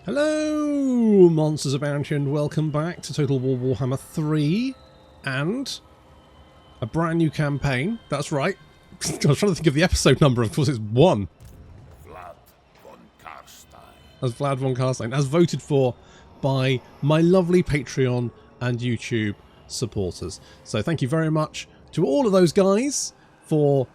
Hello, Monsters of Bounty, and welcome back to Total War Warhammer 3 and a brand new campaign. That's right. I was trying to think of the episode number. Of course, it's 1. Vlad von Carstein. As Vlad von Carstein, as voted for by my lovely Patreon and YouTube supporters. So thank you very much to all of those guys for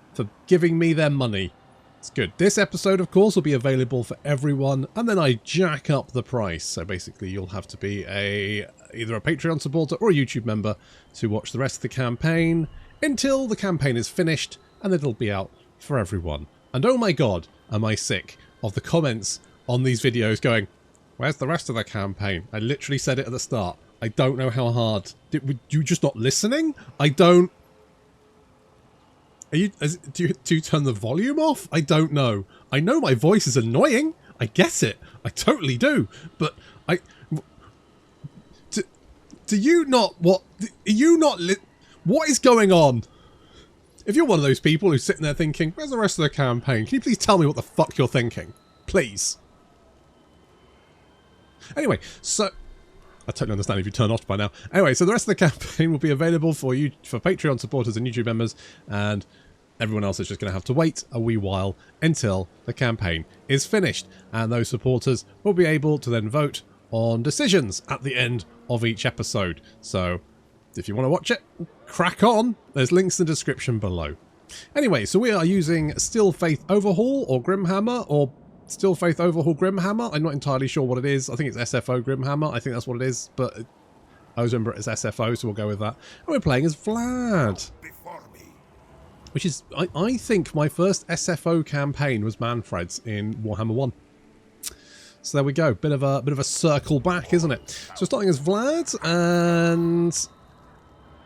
giving me their money. It's good. This episode, of course, will be available for everyone, and then I jack up the price. So basically, you'll have to be either a Patreon supporter or a YouTube member to watch the rest of the campaign until the campaign is finished, and it'll be out for everyone. And oh my god, am I sick of the comments on these videos going, "Where's the rest of the campaign?" I literally said it at the start. I don't know how hard. Were you just not listening? I don't... do you turn the volume off? I don't know. I know my voice is annoying. I get it. I totally do. But do you not... What? Are you not... What is going on? If you're one of those people who's sitting there thinking, where's the rest of the campaign? Can you please tell me what the fuck you're thinking? Please. Anyway, so... I totally understand if you turn off by now. Anyway, so the rest of the campaign will be available for you, for Patreon supporters and YouTube members, and everyone else is just going to have to wait a wee while until the campaign is finished. And those supporters will be able to then vote on decisions at the end of each episode. So if you want to watch it, crack on. There's links in the description below. Anyway, so we are using Still Faith Overhaul or Grimhammer, or Still Faith Overhaul Grimhammer. I'm not entirely sure what it is. I think it's SFO Grimhammer. I think that's what it is, but I always remember it as SFO, so we'll go with that. And we're playing as Vlad, which is, I think, my first SFO campaign was Manfred's in Warhammer 1. So there we go. Bit of a circle back, isn't it? So starting as Vlad,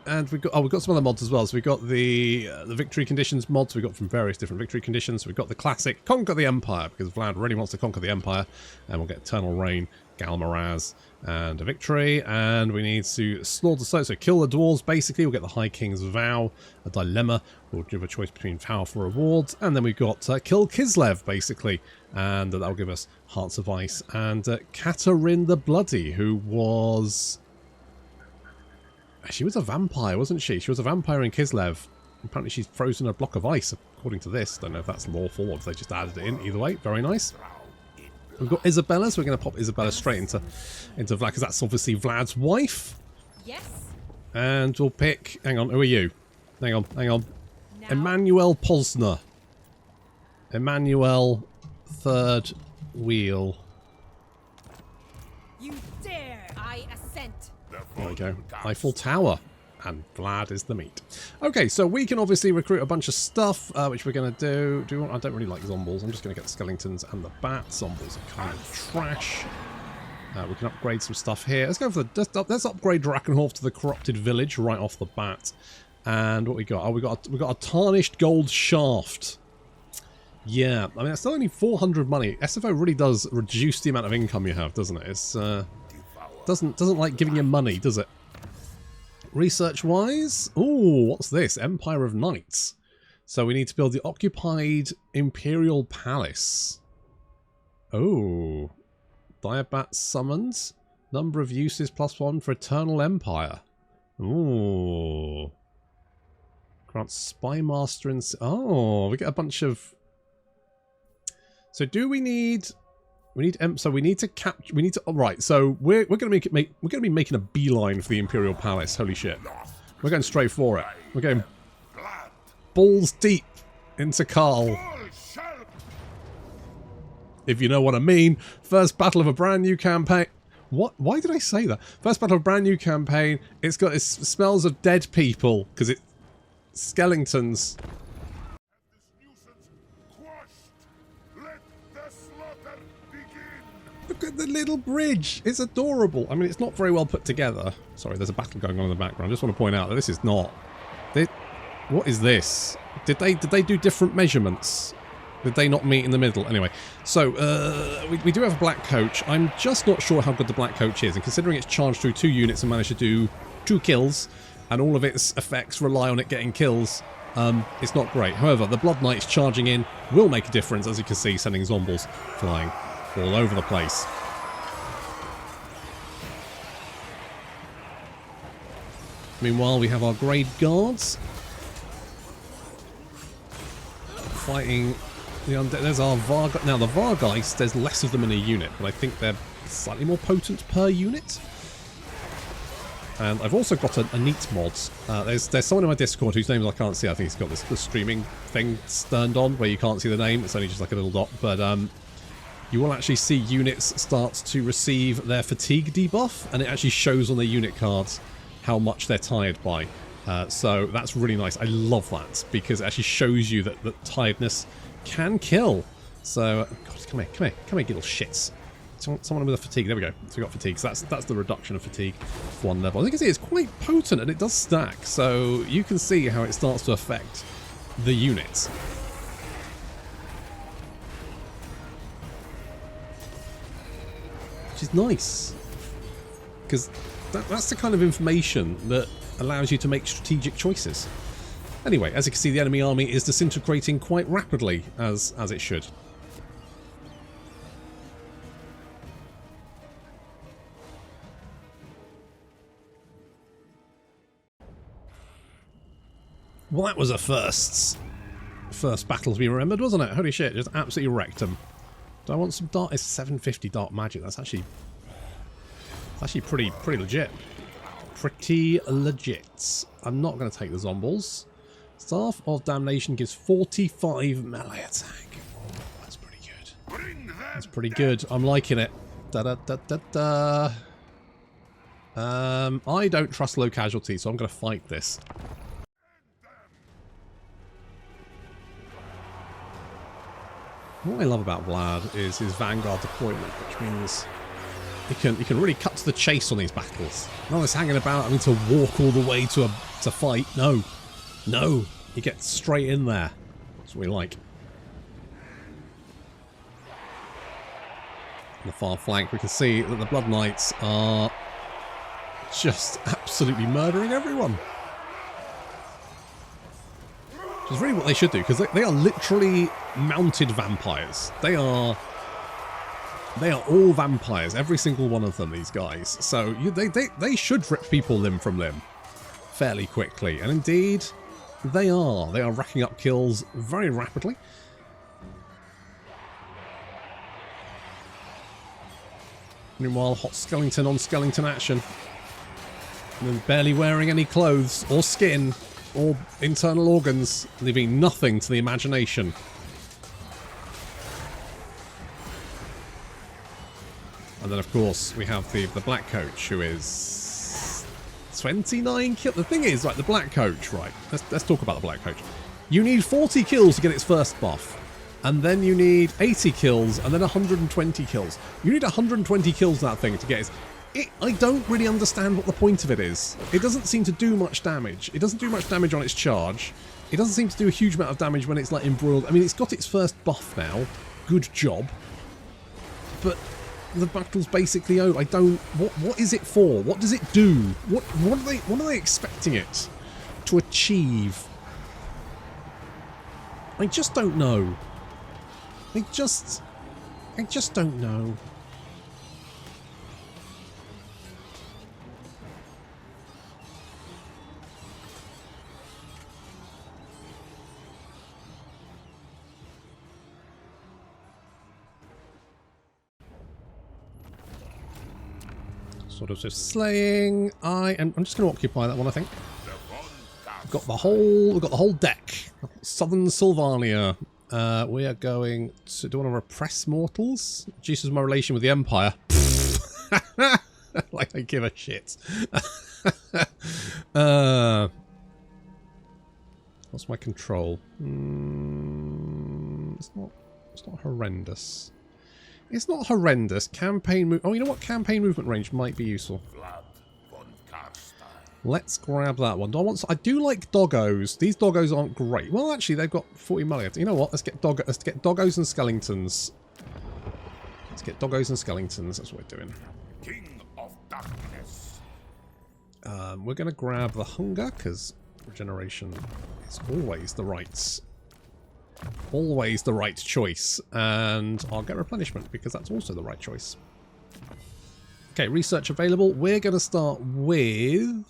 and we've got some other mods as well. So we've got the victory conditions mods we got from various different victory conditions. So we've got the classic Conquer the Empire, because Vlad really wants to conquer the Empire. And we'll get Eternal Reign, Galmaraz, and a victory. And we need to slaughter, so kill the dwarves, basically. We'll get the High King's Vow, a dilemma. We'll give a choice between powerful rewards. And then we've got Kill Kislev, basically. And that'll give us Hearts of Ice. And Katarine the Bloody, who was... She was a vampire, wasn't she? She was a vampire in Kislev. Apparently she's frozen a block of ice, according to this. Don't know if that's lawful or if they just added it in. Either way, very nice. We've got Isabella, so we're going to pop Isabella straight into Vlad, because that's obviously Vlad's wife. Yes. And we'll pick... Hang on, who are you? Hang on. No. Emmanuel Posner. Emmanuel, third wheel. You dare! I assent. There we go. Eiffel Tower. And Vlad is the meat. Okay, so we can obviously recruit a bunch of stuff, which we're going to do. I don't really like Zombies. I'm just going to get the Skeletons and the Bats. Zombies are kind of trash. We can upgrade some stuff here. Let's go for the... Let's upgrade Drakenhof to the Corrupted Village right off the bat. And what we got? Oh, we got a Tarnished Gold Shaft. Yeah, I mean, that's still only 400 money. SFO really does reduce the amount of income you have, doesn't it? It's... Doesn't like giving you money, does it? Research-wise, ooh, what's this? Empire of Knights. So we need to build the occupied Imperial Palace. Oh, Diabat summons. Number of uses +1 for Eternal Empire. Ooh, grant Spy Master and oh, we get a bunch of. So do we need? So we need to capture. We need to. Right. So we're going to be making a beeline for the Imperial Palace. Holy shit! We're going straight for it. We're going balls deep into Karl. If you know what I mean. First battle of a brand new campaign. What? Why did I say that? First battle of a brand new campaign. It smells of dead people because it's skeletons. Look at the little bridge. It's adorable. I mean, it's not very well put together. Sorry, there's a battle going on in the background. I just want to point out that this is not... What is this? Did they do different measurements? Did they not meet in the middle? Anyway, so we do have a black coach. I'm just not sure how good the black coach is. And considering it's charged through 2 units and managed to do 2 kills, and all of its effects rely on it getting kills, it's not great. However, the Blood Knights charging in will make a difference, as you can see, sending zombies flying all over the place. Meanwhile, we have our Grade Guards fighting the Undead. There's our Varg. Now, the Vargeist, there's less of them in a unit, but I think they're slightly more potent per unit. And I've also got a neat mods. There's someone in my Discord whose name I can't see. I think he's got the streaming thing turned on where you can't see the name. It's only just like a little dot. But you will actually see units start to receive their fatigue debuff, and it actually shows on their unit cards how much they're tired by. So that's really nice. I love that because it actually shows you that tiredness can kill. So, God, come here, little shits. Someone with a fatigue. There we go. So we got fatigue. So that's the reduction of fatigue for one level. As you can see, it's quite potent and it does stack. So you can see how it starts to affect the units. Which is nice. Because that's the kind of information that allows you to make strategic choices. Anyway, as you can see, the enemy army is disintegrating quite rapidly, as it should. Well, that was a first battle to be remembered, wasn't it? Holy shit, just absolutely wrecked them. Do I want some dark? It's 750 dark magic. That's actually pretty legit. Pretty legit. I'm not going to take the zombies. Staff of Damnation gives 45 melee attack. That's pretty good. That's pretty good. I'm liking it. I don't trust low casualty, so I'm going to fight this. What I love about Vlad is his Vanguard deployment, which means he can really cut to the chase on these battles. Not just hanging about having to walk all the way to fight. No. No. He gets straight in there. That's what we like. On the far flank, we can see that the Blood Knights are just absolutely murdering everyone. Which is really what they should do, because they are literally mounted vampires. They are all vampires, every single one of them, these guys. So they should rip people limb from limb fairly quickly. And indeed, they are. They are racking up kills very rapidly. Meanwhile, hot skeleton on skeleton action. And then barely wearing any clothes or skin or internal organs, leaving nothing to the imagination. And then, of course, we have the Black Coach, who is 29 kills. The thing is, like, the Black Coach, right? Let's talk about the Black Coach. You need 40 kills to get its first buff. And then you need 80 kills, and then 120 kills. You need 120 kills in that thing to get its... I don't really understand what the point of it is. It doesn't seem to do much damage. It doesn't do much damage on its charge. It doesn't seem to do a huge amount of damage when it's, like, embroiled. I mean, it's got its first buff now. Good job. But... the battle's basically over. I don't... What is it for? What does it do? What are they expecting it to achieve? I just don't know. I just don't know. Sort of just slaying. I'm just going to occupy that one, I think. We've got the whole deck. Southern Sylvania. We are going to... do you want to repress mortals? Reduces my relation with the Empire. Like I give a shit. What's my control? It's not horrendous. It's not horrendous. Campaign move. Oh, you know what? Campaign movement range might be useful. Vlad von Carstein. Let's grab that one. I do like doggos. These doggos aren't great. Well, actually, they've got 40 melee. You know what? Let's get doggos and skeletons. Let's get doggos and skeletons. That's what we're doing. King of Darkness. We're going to grab the hunger because regeneration is always the right choice, and I'll get replenishment because that's also the right choice. Okay, research available. We're going to start with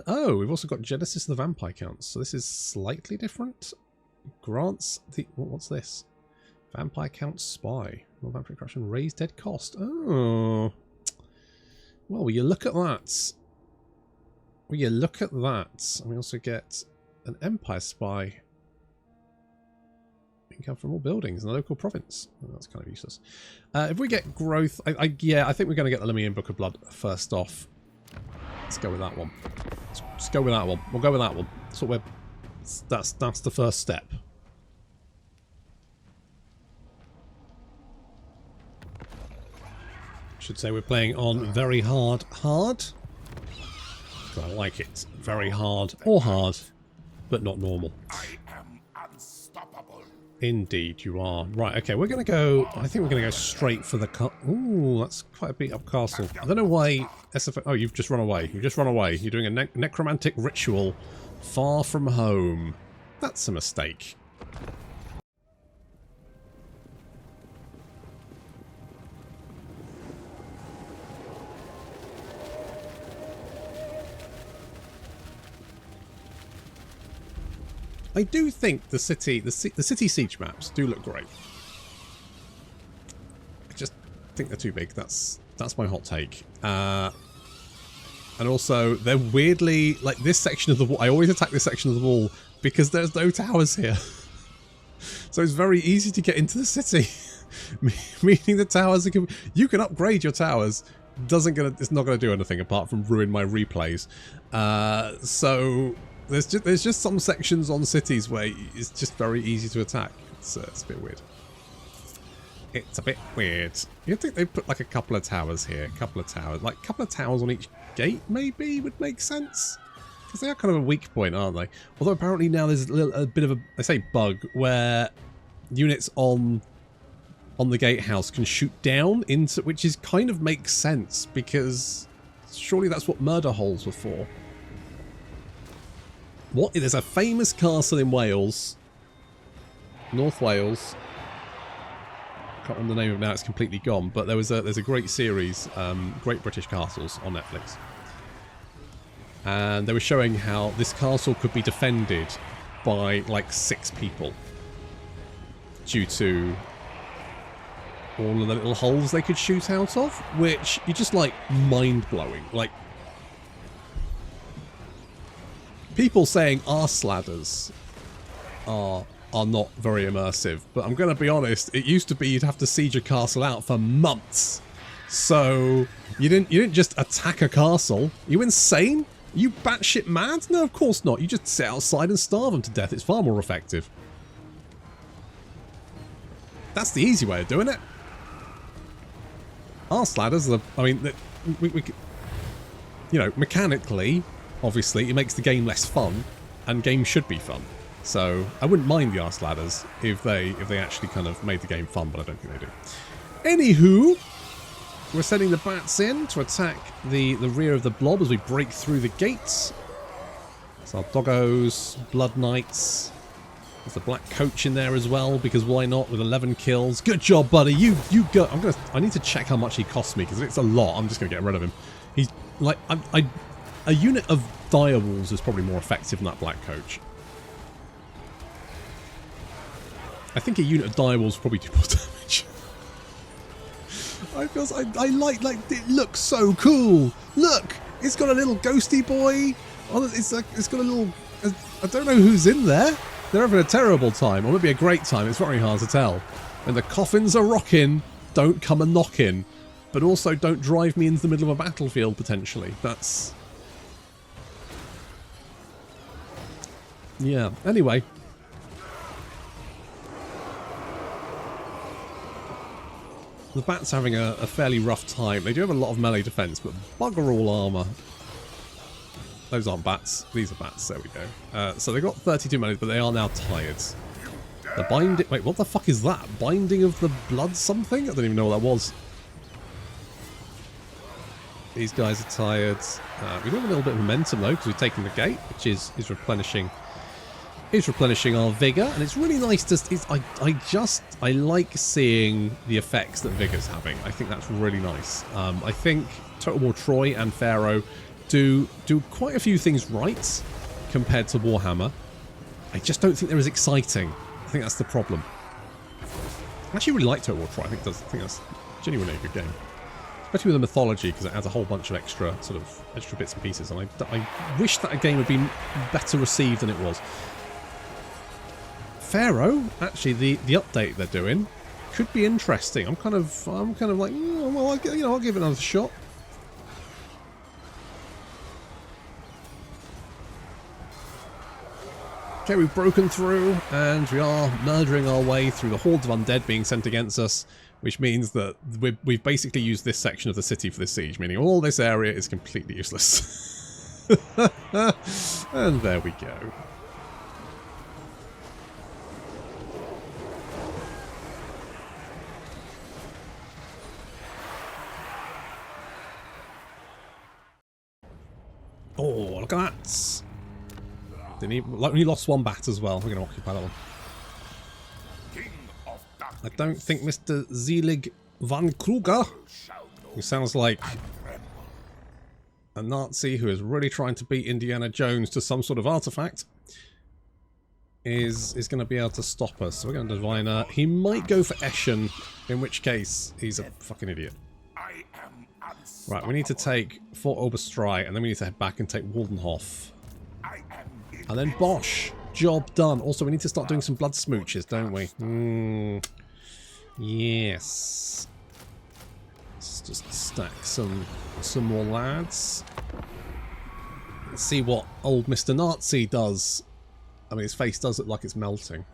Oh, we've also got Genesis of the Vampire Counts. So this is slightly different. Grants the... What's this? Vampire Count Spy. More vampire corruption. Raise dead cost. Oh. Well, will you look at that? Will you look at that? And we also get an Empire Spy. Income from all buildings in the local province. Oh, that's kind of useless. If we get growth... yeah, I think we're going to get the Lemmian Book of Blood first off. Let's go with that one. Let's go with that one. We'll go with that one. That's what we're... That's the first step. Should say we're playing on very hard. I like it. Very hard or hard, but not normal. I am unstoppable. Indeed, you are. Right, okay, we're going to go... I think we're going to go straight for the... Ooh, that's quite a beat-up castle. I don't know why SFO... Oh, you've just run away. You've just run away. You're doing a necromantic ritual far from home. That's a mistake. I do think the city siege maps do look great. I just think they're too big. That's my hot take. And also, they're weirdly like this section of the wall. I always attack this section of the wall because there's no towers here, so it's very easy to get into the city. Meaning the towers are you can upgrade your towers. It's not gonna do anything apart from ruin my replays. So. There's just some sections on cities where it's just very easy to attack. It's a bit weird. It's a bit weird. You'd think they'd put like a couple of towers here. A couple of towers. Like a couple of towers on each gate maybe would make sense. Because they are kind of a weak point, aren't they? Although apparently now there's a bit of a, I say bug, where units on the gatehouse can shoot down into, which is kind of makes sense because surely that's what murder holes were for. What? There's a famous castle in Wales, North Wales. Can't remember the name of it now; it's completely gone. But there's a great series, Great British Castles, on Netflix, and they were showing how this castle could be defended by like 6 people due to all of the little holes they could shoot out of, which you just like mind blowing, like. People saying arse ladders are not very immersive, but I'm going to be honest, it used to be you'd have to siege a castle out for months. So you didn't just attack a castle. Are you insane? Are you batshit mad? No, of course not. You just sit outside and starve them to death. It's far more effective. That's the easy way of doing it. Arse ladders are, I mean, we you know, mechanically. Obviously, it makes the game less fun, and games should be fun. So I wouldn't mind the arse ladders if they actually kind of made the game fun, but I don't think they do. Anywho, we're sending the bats in to attack the rear of the blob as we break through the gates. It's our doggos, blood knights. There's the black coach in there as well, because why not? With 11 kills. Good job, buddy. You go. I need to check how much he costs me because if it's a lot, I'm just gonna get rid of him. He's like a unit of direwolves is probably more effective than that black coach. I think a unit of direwolves probably do more damage. I like it looks so cool. Look, it's got a little ghosty boy. It's got a little. I don't know who's in there. They're having a terrible time, or maybe a great time. It's very hard to tell. And the coffins are rocking. Don't come and knock in, but also don't drive me into the middle of a battlefield potentially. That's. Yeah, anyway. The bats are having a fairly rough time. They do have a lot of melee defense, but bugger all armor. Those aren't bats. These are bats. There we go. So they've got 32 melee, but they are now tired. The binding... Wait, what the fuck is that? Binding of the blood something? I don't even know what that was. These guys are tired. We do have a little bit of momentum, though, because we've taken the gate, which is replenishing... It's replenishing our vigor, and it's really nice to. I like seeing the effects that vigor's having. I think that's really nice. I think Total War Troy and Pharaoh do quite a few things right compared to Warhammer. I just don't think they're as exciting. I think that's the problem. I actually really like Total War 4. I think that's genuinely a good game. Especially with the mythology, because it adds a whole bunch of extra bits and pieces. And I wish that a game would be better received than it was. Pharaoh, actually, the update they're doing could be interesting. I'm kind of like, well, I'll give it another shot. Okay, we've broken through, and we are murdering our way through the hordes of undead being sent against us, which means that we've basically used this section of the city for this siege, meaning all this area is completely useless. And there we go. Oh, look at that! Only lost one bat as well. We're going to occupy that one. I don't think Mr. Zelig van Kruger, who sounds like a Nazi who is really trying to beat Indiana Jones to some sort of artifact, is going to be able to stop us. So we're going to Diviner. He might go for Eschen, in which case he's a fucking idiot. Right, we need to take Fort Oberstrei, and then we need to head back and take Waldenhof. And then Bosch. Job done. Also, we need to start doing some blood smooches, don't we? Yes. Let's just stack some more lads. Let's see what old Mr. Nazi does. I mean, his face does look like it's melting.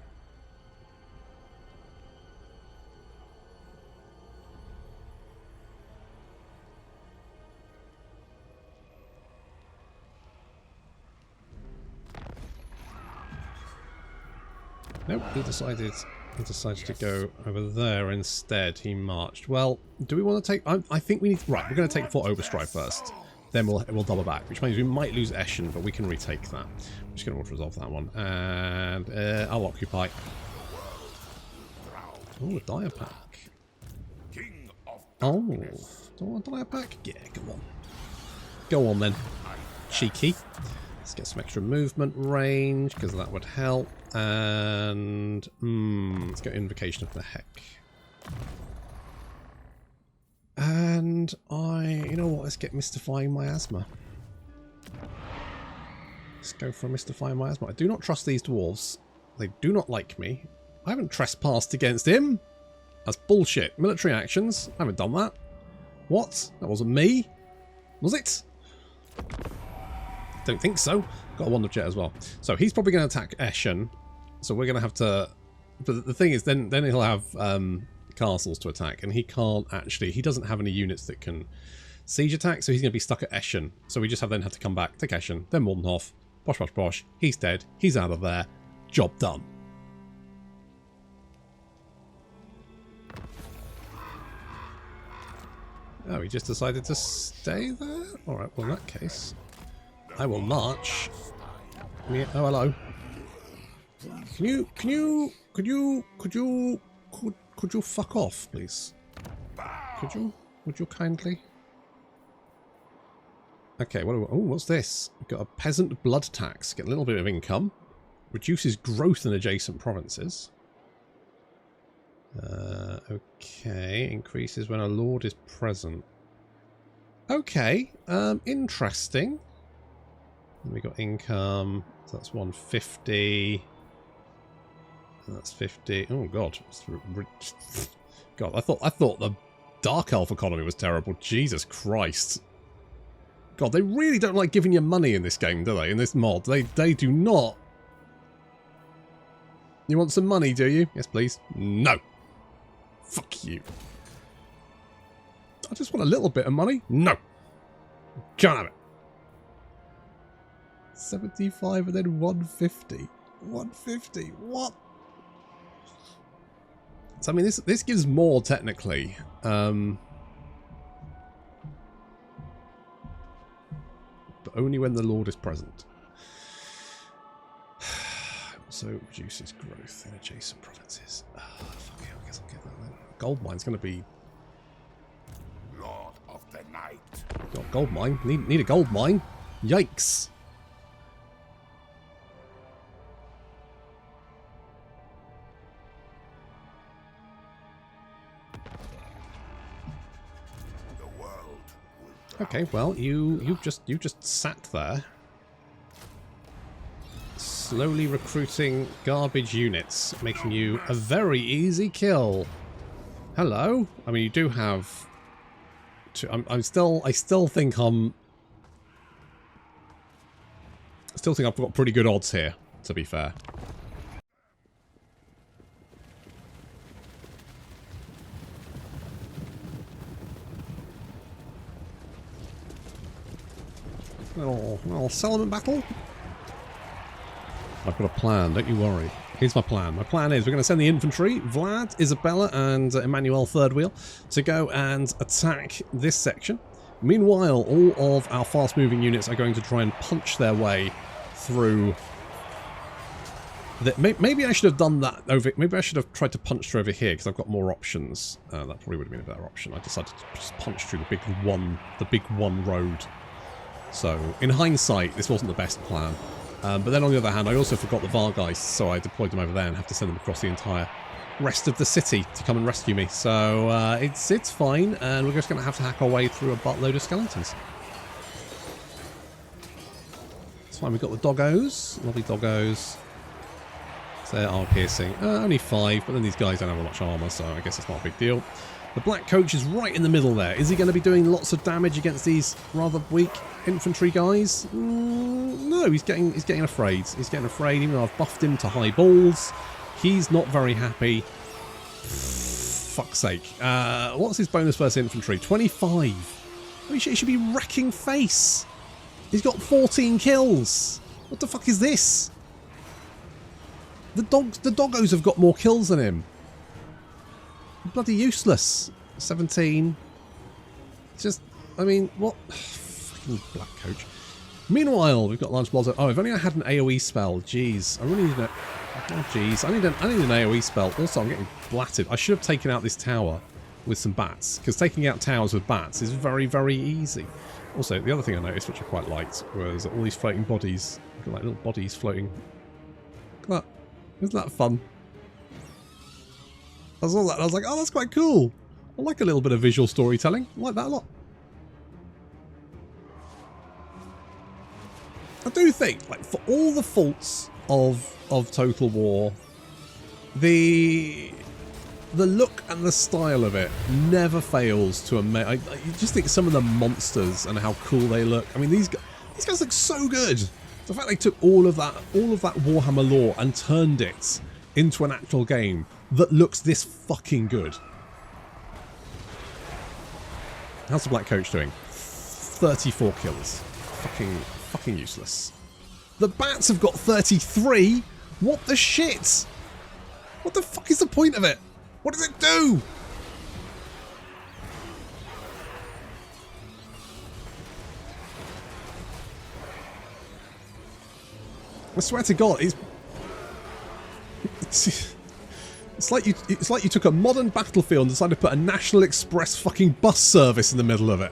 Nope, he decided to go over there instead. He marched. Well, do we want to take... I think we need... Right, we're going to take Fort Oberstrei first. Then we'll double back, which means we might lose Eschen, but we can retake that. I'm just going to auto-resolve that one. And I'll occupy. Oh, a dire pack. Oh, do I want a dire pack? Yeah, come on. Go on then. Cheeky. Let's get some extra movement range, because that would help. And let's go Invocation of the Heck. And you know what? Let's get Mystifying Miasma. Let's go for Mystifying Miasma. I do not trust these dwarves. They do not like me. I haven't trespassed against him. That's bullshit. Military actions. I haven't done that. What? That wasn't me. Was it? Don't think so. Got a Wonder Jet as well. So he's probably going to attack Eschen. So we're going to have to... But the thing is, then he'll have castles to attack. And he can't actually... He doesn't have any units that can siege attack. So he's going to be stuck at Eschen. So we just have to come back, take Eschen, then Waldenhof. Bosh, bosh, bosh. He's dead. He's out of there. Job done. Oh, he just decided to stay there? Alright, well in that case... I will march. Oh, hello. Could you fuck off, please? Would you kindly? Okay, what's this? We've got a peasant blood tax. Get a little bit of income. Reduces growth in adjacent provinces. Okay, increases when a lord is present. Okay, interesting. And we got income, so that's 150. And that's 50. Oh god. God, I thought the Dark Elf economy was terrible. Jesus Christ. God, they really don't like giving you money in this game, do they? In this mod. They do not. You want some money, do you? Yes, please. No. Fuck you. I just want a little bit of money. No. Can't have it. 75 and then 150. 150. What? So I mean, this gives more technically. But only when the Lord is present. Also reduces growth in adjacent provinces. Oh, fuck it, I guess I'll get that then. Gold mine's going to be... Lord of the Night. Got a gold mine. Need a gold mine. Yikes. Okay, well, you just sat there, slowly recruiting garbage units, making you a very easy kill. Hello. I mean, you do have. I still think I've got pretty good odds here, to be fair. Little settlement battle. I've got a plan, don't you worry. Here's my plan. My plan is we're going to send the infantry, Vlad, Isabella, and Emmanuel Third Wheel, to go and attack this section. Meanwhile, all of our fast-moving units are going to try and punch their way through. Maybe I should have done that over. Maybe I should have tried to punch through over here because I've got more options. That probably would have been a better option. I decided to just punch through the big one road. So, in hindsight, this wasn't the best plan. But then on the other hand, I also forgot the Vargeists, so I deployed them over there and have to send them across the entire rest of the city to come and rescue me. So, it's fine, and we're just going to have to hack our way through a buttload of skeletons. It's fine, we've got the doggos, lovely doggos. So they are piercing. Only 5, but then these guys don't have much armour, so I guess it's not a big deal. The black coach is right in the middle there. Is he going to be doing lots of damage against these rather weak infantry guys? No, he's getting afraid. He's getting afraid, even though I've buffed him to high balls. He's not very happy. Fuck's sake. What's his bonus versus infantry? 25. I mean, he should be wrecking face. He's got 14 kills. What the fuck is this? The doggos have got more kills than him. Bloody useless. 17. Just, I mean, what? Fucking black coach. Meanwhile, we've got Launch Blossom. Oh, if only I had an AoE spell. Jeez. I really need a... Oh, jeez. I need an AoE spell. Also, I'm getting blatted. I should have taken out this tower with some bats. Because taking out towers with bats is very, very easy. Also, the other thing I noticed, which I quite liked, was all these floating bodies. Got like little bodies floating. Look at that. Isn't that fun? I saw that and I was like, oh, that's quite cool. I like a little bit of visual storytelling. I like that a lot. I do think, like, for all the faults of Total War, the look and the style of it never fails to amaze. I just think some of the monsters and how cool they look. I mean, these guys look so good. The fact they took all of that Warhammer lore and turned it into an actual game that looks this fucking good. How's the black coach doing? 34 kills. Fucking useless. The bats have got 33. What the shit? What the fuck is the point of it? What does it do? I swear to God, it's like you took a modern battlefield and decided to put a National Express fucking bus service in the middle of it,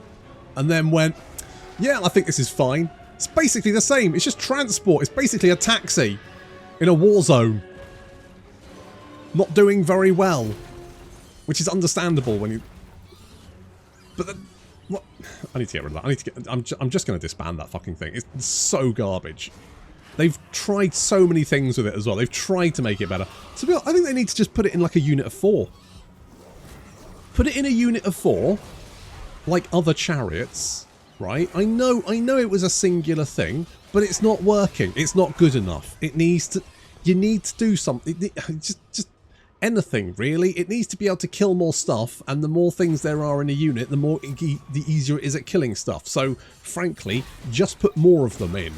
and then went, yeah, I think this is fine. It's basically the same. It's just transport. It's basically a taxi in a war zone. Not doing very well, which is understandable when you. But then, what? I need to get rid of that. I'm just going to disband that fucking thing. It's so garbage. They've tried so many things with it as well. They've tried to make it better. To be honest, I think they need to just put it in like a unit of 4. Put it in a unit of 4, like other chariots, right? I know it was a singular thing, but it's not working. It's not good enough. It needs to. You need to do something. Just anything really. It needs to be able to kill more stuff, and the more things there are in a unit, the easier it is at killing stuff. So, frankly, just put more of them in.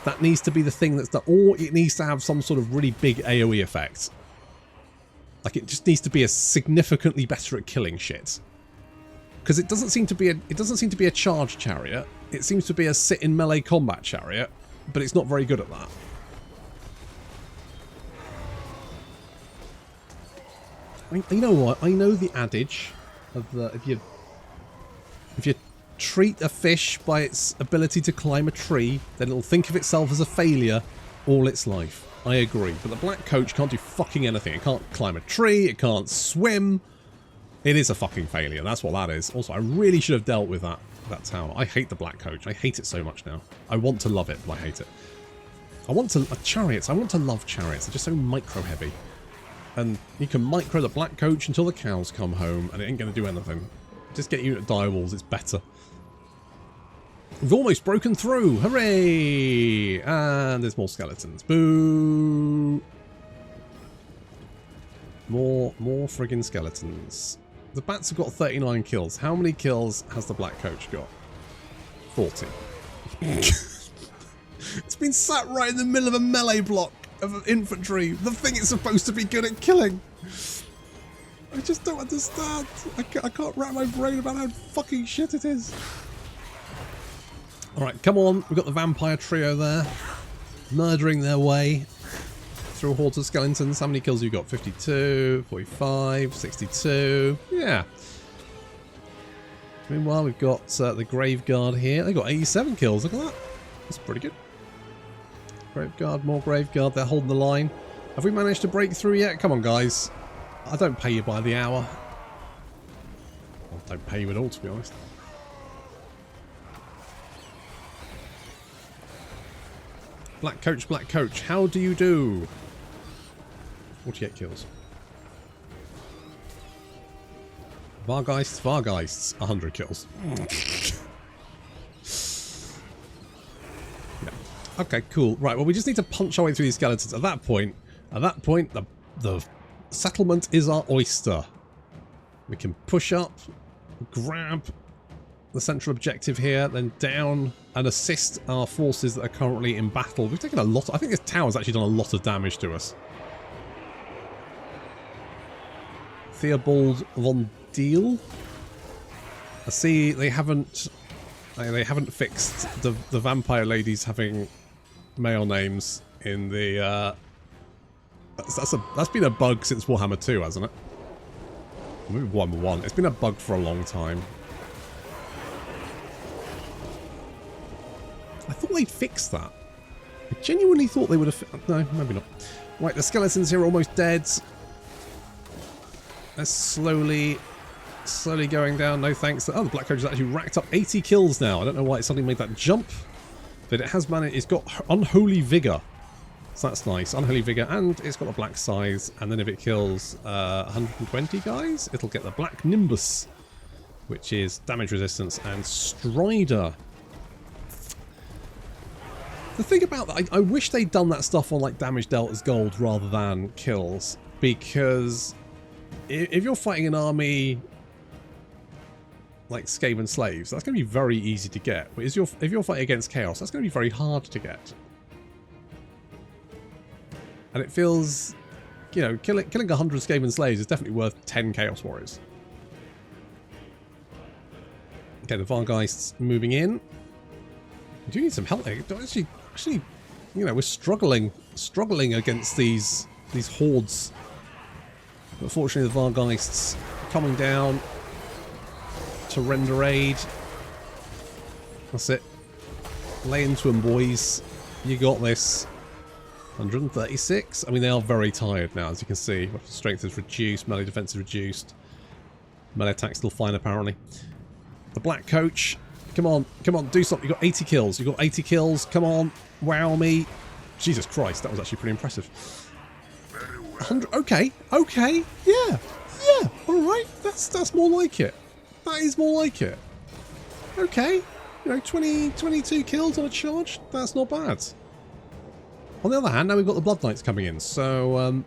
That needs to be the thing that's done, or it needs to have some sort of really big AoE effect. Like, it just needs to be a significantly better at killing shit. Because it doesn't seem to be a charge chariot. It seems to be a sit in melee combat chariot, but it's not very good at that. You know what? I know the adage of the if you're treat a fish by its ability to climb a tree, then it'll think of itself as a failure all its life. I agree. But the black coach can't do fucking anything. It can't climb a tree. It can't swim. It is a fucking failure. That's what that is. Also, I really should have dealt with that tower. I hate the black coach. I hate it so much now. I want to love it, but I hate it. I want to... chariots. I want to love chariots. They're just so micro-heavy. And you can micro the black coach until the cows come home, and it ain't going to do anything. Just get unit die walls. It's better. We've almost broken through. Hooray! And there's more skeletons. Boo! More friggin' skeletons. The bats have got 39 kills. How many kills has the black coach got? 40. It's been sat right in the middle of a melee block of infantry. The thing it's supposed to be good at killing. I just don't understand. I can't wrap my brain about how fucking shit it is. Alright, come on. We've got the vampire trio there. Murdering their way through hordes of skeletons. How many kills you got? 52, 45, 62. Yeah. Meanwhile, we've got the Graveguard here. They got 87 kills. Look at that. That's pretty good. Graveguard, more Graveguard. They're holding the line. Have we managed to break through yet? Come on, guys. I don't pay you by the hour. I don't pay you at all, to be honest. Black coach, how do you do? 48 kills. Vargeists, 100 kills. Yeah. Okay, cool. Right, well, we just need to punch our way through these skeletons. At that point, the settlement is our oyster. We can push up, grab the central objective here, then down and assist our forces that are currently in battle. We've taken a lot. I think this tower's actually done a lot of damage to us. Theobald von Deal. I see they haven't fixed the vampire ladies having male names in the that's been a bug since Warhammer 2, hasn't it? Maybe Warhammer 1. It's been a bug for a long time. I thought they'd fix that. I genuinely thought they would have... No, maybe not. Right, the skeletons here are almost dead. They're slowly going down. No thanks. Oh, the black coach has actually racked up 80 kills now. I don't know why it suddenly made that jump. But it has managed... It's got Unholy Vigor. So that's nice. Unholy Vigor. And it's got a black size. And then if it kills 120 guys, it'll get the Black Nimbus, which is damage resistance and Strider. The thing about that, I wish they'd done that stuff on like damage dealt as gold rather than kills, because if you're fighting an army like Skaven slaves, that's going to be very easy to get. But if you're fighting against chaos, that's going to be very hard to get. And it feels, you know, killing 100 Skaven slaves is definitely worth 10 Chaos Warriors. Okay, the Vargeists moving in. We do need some help. Actually, you know, we're struggling against these hordes. But fortunately, the Vargeists coming down to render aid. That's it. Lay into them, boys. You got this. 136. I mean, they are very tired now, as you can see. Strength is reduced, melee defense is reduced. Melee attack still fine, apparently. The black coach. Come on, do something. You got 80 kills. You got 80 kills. Come on, wow me. Jesus Christ, that was actually pretty impressive. 100. Okay, yeah, all right. That's more like it. That is more like it. Okay, you know, 22 kills on a charge. That's not bad. On the other hand, now we've got the Blood Knights coming in, so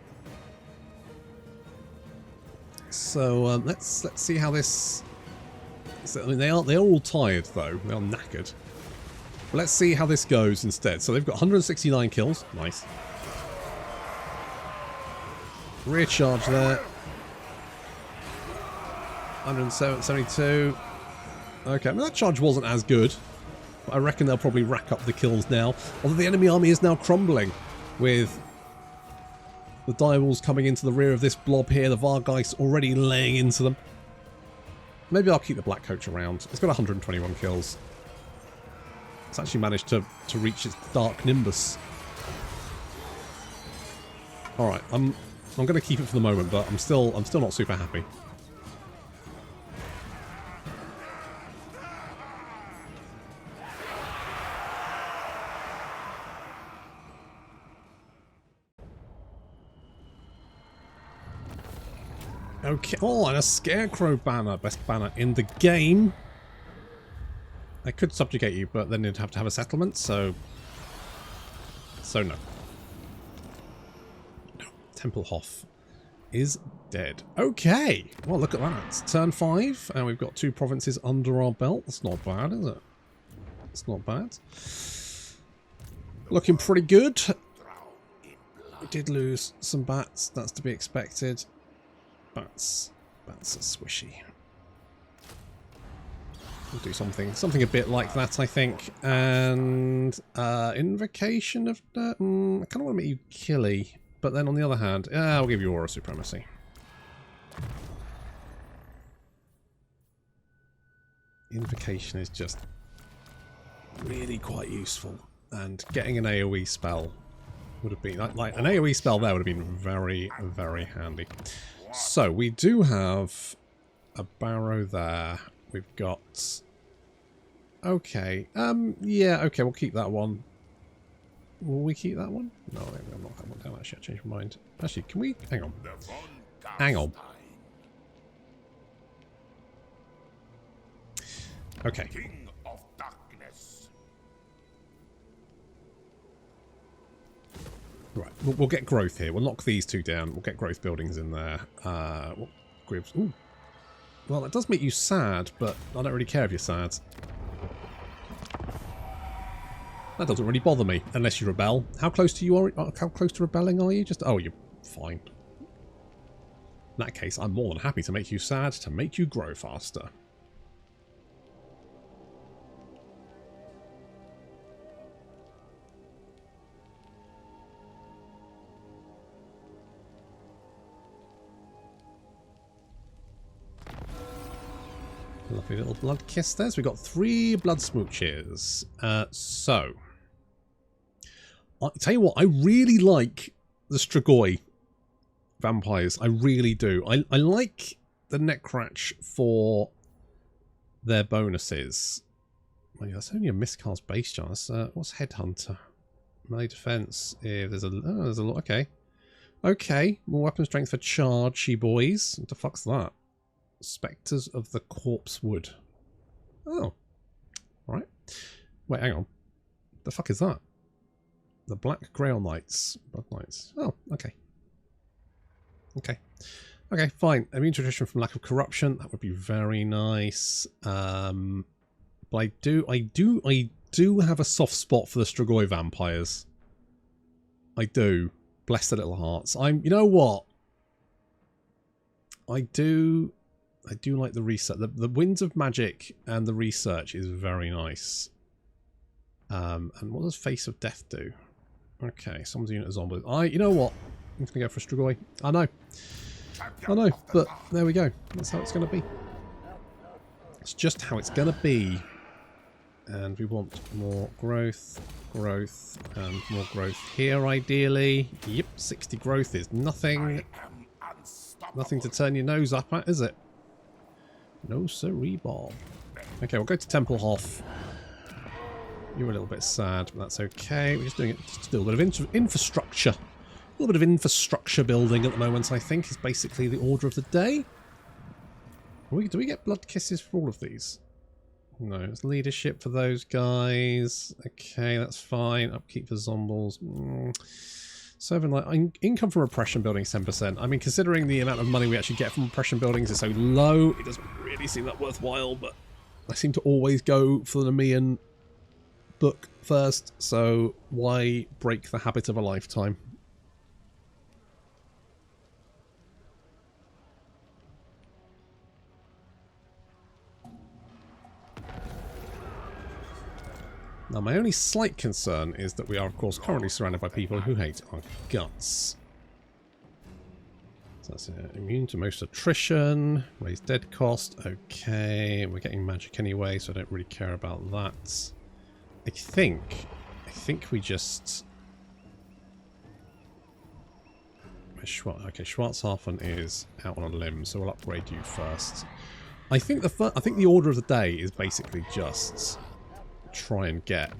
let's see how this. I mean, they're all tired though. They are knackered. But let's see how this goes instead. So they've got 169 kills. Nice. Rear charge there. 172. Okay, I mean, that charge wasn't as good. But I reckon they'll probably rack up the kills now. Although the enemy army is now crumbling with the direwolves coming into the rear of this blob here. The Vargeists already laying into them. Maybe I'll keep the black coach around. It's got 121 kills. It's actually managed to reach its dark nimbus. Alright, I'm going to keep it for the moment, but I'm still not super happy. Okay, oh, and a Scarecrow banner. Best banner in the game. I could subjugate you, but then you'd have to have a settlement, so no. No, Tempelhof is dead. Okay, well, look at that. It's turn 5, and we've got 2 provinces under our belt. That's not bad, is it? It's not bad. Looking pretty good. We did lose some bats. That's to be expected. Bats are squishy. We'll do something a bit like that, I think. And Invocation of I kind of want to make you killy, but then on the other hand, I'll give you Aura Supremacy. Invocation is just really quite useful, and getting an AoE spell would have been like an AoE spell there would have been very, very handy. So we do have a barrow there. We've got... Okay. Yeah, okay, we'll keep that one. Will we keep that one? No, I'm not that one down. Actually, I changed my mind. Actually, can we... Hang on. Hang on. Okay. King of Darkness. Right, we'll get growth here. We'll knock these 2 down. We'll get growth buildings in there. Grips. Ooh. Well, that does make you sad, but I don't really care if you're sad. That doesn't really bother me, unless you rebel. How close to how close to rebelling are you? Just you're fine. In that case, I'm more than happy to make you sad to make you grow faster. Lovely little blood kiss there. So we've got 3 blood smooches. So, I'll tell you what, I really like the Strigoi vampires. I really do. I like the Necratch for their bonuses. Oh, yeah, that's only a miscast base chance. What's Headhunter? Melee defense. If there's a lot. Okay. Okay. More weapon strength for chargey boys. What the fuck's that? Spectres of the Corpse Wood. Oh. Alright. Wait, hang on. The fuck is that? The Black Grail Knights. Blood Knights. Oh, okay. Okay. Okay, fine. Immune to attrition from lack of corruption. That would be very nice. But I do have a soft spot for the Strigoi vampires. I do. Bless the little hearts. You know what? I do like the research. The Winds of Magic and the research is very nice. And what does Face of Death do? Okay, someone's unit of zombies. You know what? I'm gonna go for Strigoi. I know, but there we go. That's how it's gonna be. It's just how it's gonna be. And we want more growth, and more growth here ideally. Yep, 60 growth is nothing. Nothing to turn your nose up at, is it? No siree, Bob. Okay, we'll go to Tempelhof. You're a little bit sad, but that's okay. We're just doing it just a little bit of infrastructure. A little bit of infrastructure building at the moment, I think, is basically the order of the day. Do we get blood kisses for all of these? No, it's leadership for those guys. Okay, that's fine. Upkeep for zombies. Serving like income from repression buildings 10%. I mean, considering the amount of money we actually get from repression buildings is so low, it doesn't really seem that worthwhile, but I seem to always go for the Nemean book first, so why break the habit of a lifetime? Now, my only slight concern is that we are, of course, currently surrounded by people who hate our guts. So that's immune to most attrition, raise dead cost. Okay, we're getting magic anyway, so I don't really care about that. I think we just... Okay, Schwarzhafen is out on a limb, so we'll upgrade you first. I think the order of the day is basically just try and get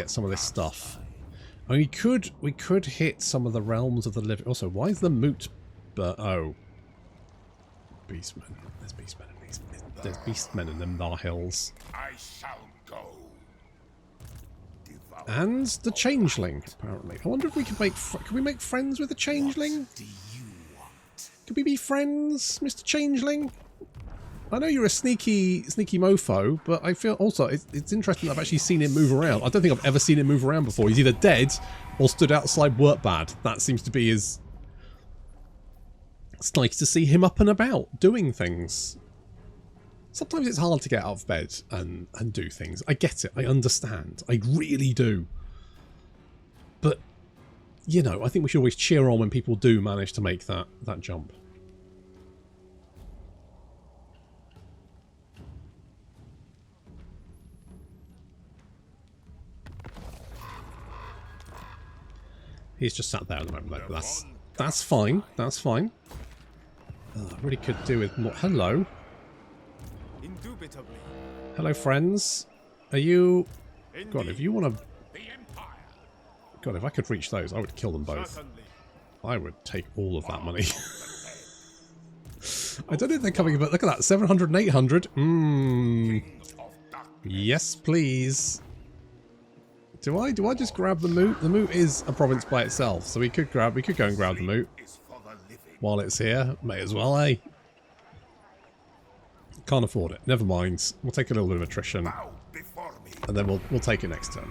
some of this stuff. I mean, we could hit some of the realms of the living. Also, why is the moot? Oh, beastmen. There's beastmen in these. There's beastmen in them hills. I shall go. And the changeling, apparently. I wonder if we could make. Can we make friends with the changeling? What do you want? Could we be friends, Mr. Changeling? I know you're a sneaky mofo, but I feel also it's interesting that I've actually seen him move around. I don't think I've ever seen him move around before. He's either dead or stood outside Workbad. That seems to be his... It's nice to see him up and about, doing things. Sometimes it's hard to get out of bed and do things. I get it. I understand. I really do. But, you know, I think we should always cheer on when people do manage to make that jump. He's just sat there at the moment, though. That's fine. That's fine. I really could do with more. Hello. Indubitably. Hello, friends. Are you... God, if you want to... God, if I could reach those, I would kill them both. Certainly. I would take all of that money. I don't know if they're coming, but look at that. 700 and 800. Yes, please. Do I just grab the moot? The moot is a province by itself, so we could go and grab the moot while it's here. May as well, eh? Can't afford it. Never mind. We'll take a little bit of attrition, and then we'll take it next turn.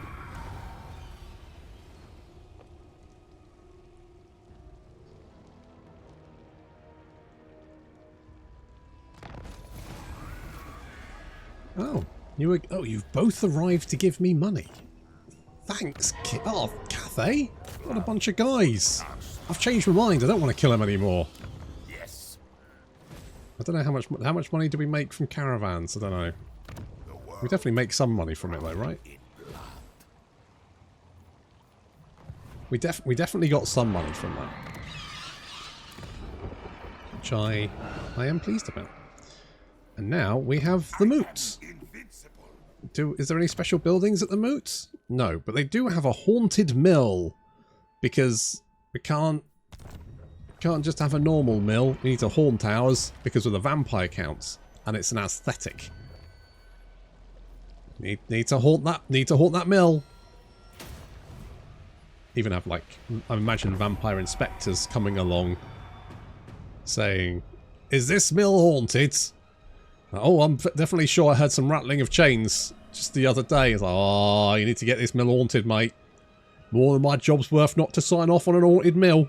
Oh, you've both arrived to give me money. Thanks, oh, Cathay. What a bunch of guys. I've changed my mind. I don't want to kill him anymore. Yes. I don't know how much money do we make from caravans? I don't know. We definitely make some money from it though, right? We definitely got some money from that. Which I am pleased about. And now we have the moot. Is there any special buildings at the moot? No, but they do have a haunted mill, because we can't just have a normal mill. We need to haunt ours because of the vampire counts, and it's an aesthetic. Need to haunt that mill. Even have, like, I imagine vampire inspectors coming along saying, "Is this mill haunted?" Oh, I'm definitely sure I heard some rattling of chains just the other day. It's like, oh, you need to get this mill haunted, mate. More than my job's worth not to sign off on an haunted mill.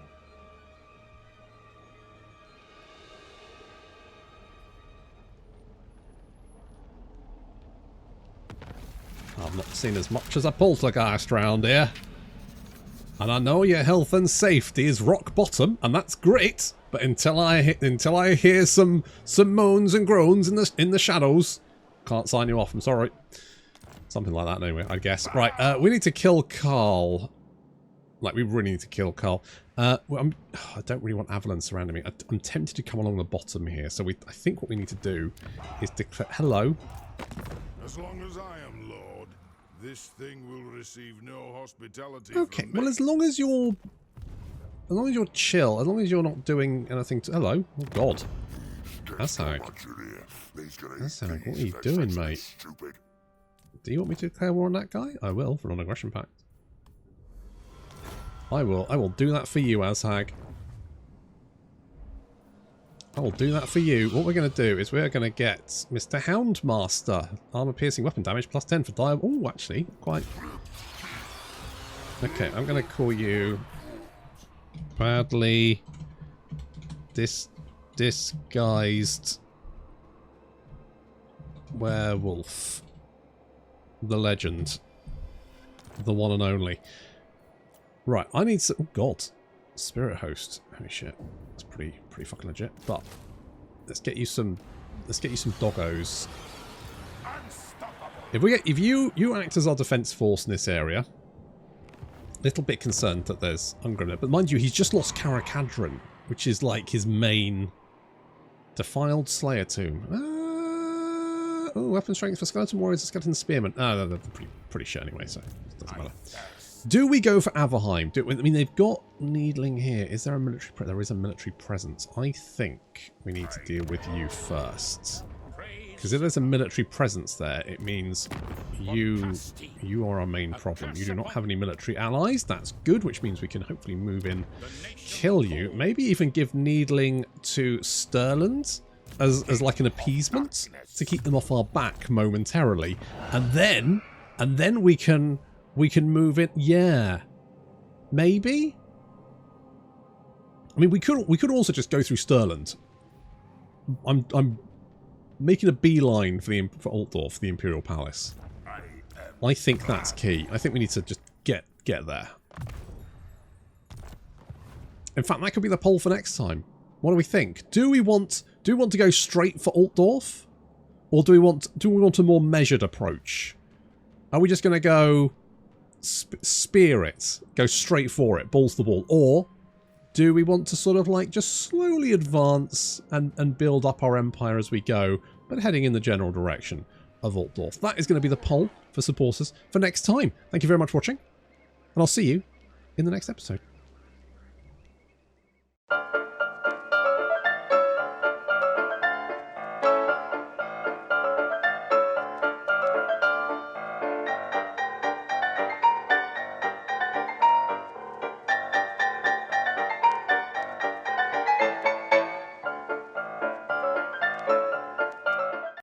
I've not seen as much as a poltergeist round here. And I know your health and safety is rock bottom, and that's great. But until I hear some moans and groans in the shadows, can't sign you off. I'm sorry. Something like that, anyway. I guess. Right. We need to kill Karl. Like, we really need to kill Karl. I don't really want Avalon surrounding me. I'm tempted to come along the bottom here. So I think what we need to do is declare. Hello. As long as I am Lord, this thing will receive no hospitality. Okay. From me. Well, as long as you're chill, as long as you're not doing anything to... Hello. Oh, God. Assag. Assag, what are you doing, mate? Stupid. Do you want me to declare war on that guy? I will, for non-aggression pact. I will do that for you, Assag. I will do that for you. What we're going to do is we're going to get Mr. Houndmaster. Armor-piercing weapon damage, plus 10 for dire... Oh, actually, quite... Okay, I'm going to call you... Badly... disguised... werewolf. The legend. The one and only. Right, I need some... Oh, God. Spirit Host. Holy shit. That's pretty fucking legit. But let's get you some doggos. If you act as our defense force in this area. Little bit concerned that there's Ungrim, but mind you, he's just lost Karakadron, which is like his main defiled Slayer tomb. Oh, weapon strength for skeleton warriors and skeleton spearmen. Oh, they're pretty shit anyway, so it doesn't matter. Do we go for Overheim? I mean, they've got Needling here. Is there a military? There is a military presence. I think we need to deal with you first. Because if there's a military presence there, it means you are our main problem. You do not have any military allies. That's good, which means we can hopefully move in, kill you. Maybe even give Needling to Stirland as like an appeasement to keep them off our back momentarily. And then we can move it. Yeah. Maybe? I mean, we could also just go through Stirland. I'm making a beeline for Altdorf, the Imperial Palace. I think that's key. I think we need to just get there. In fact, that could be the poll for next time. What do we think? Do we want to go straight for Altdorf, or do we want a more measured approach? Are we just going to go spear it, go straight for it, balls to the wall, or do we want to sort of like just slowly advance and build up our empire as we go, but heading in the general direction of Altdorf? That is going to be the poll for supporters for next time. Thank you very much for watching, and I'll see you in the next episode.